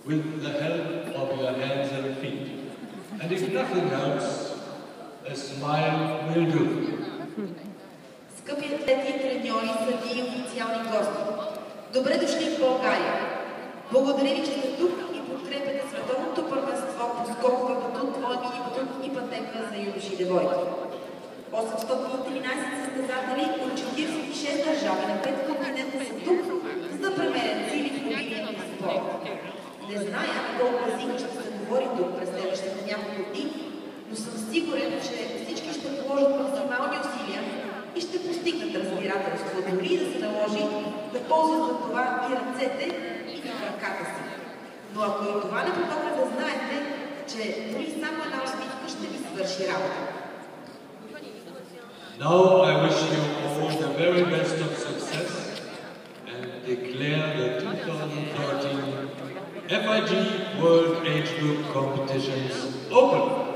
with the help of your hands and feet. And if nothing helps, a smile will do. Скъпи атлети и треньори, съдии и официални гости, добре дошли в България! Благодаря ви, че сте тук и подкрепяте световното първенство по скокове батут, двойни батут и пътека за юноши и девойки. 813 състезатели от 46 държави на 5 континента са тук, за да премерят сили в любимия спорт. Не зная колко език ще се говори тук през следващите няколко дни, но съм сигурен, че всички ще положат максимални усилия и ще постигнат разбирателство, дори да се наложи да ползват за това и ръцете, и краката си. Но ако и това не помогна, да знаете, че дори само една усмивка ще ви свърши работа. Now I wish you all the very best of success and declare the 2013 FIG World Age Group Competitions open.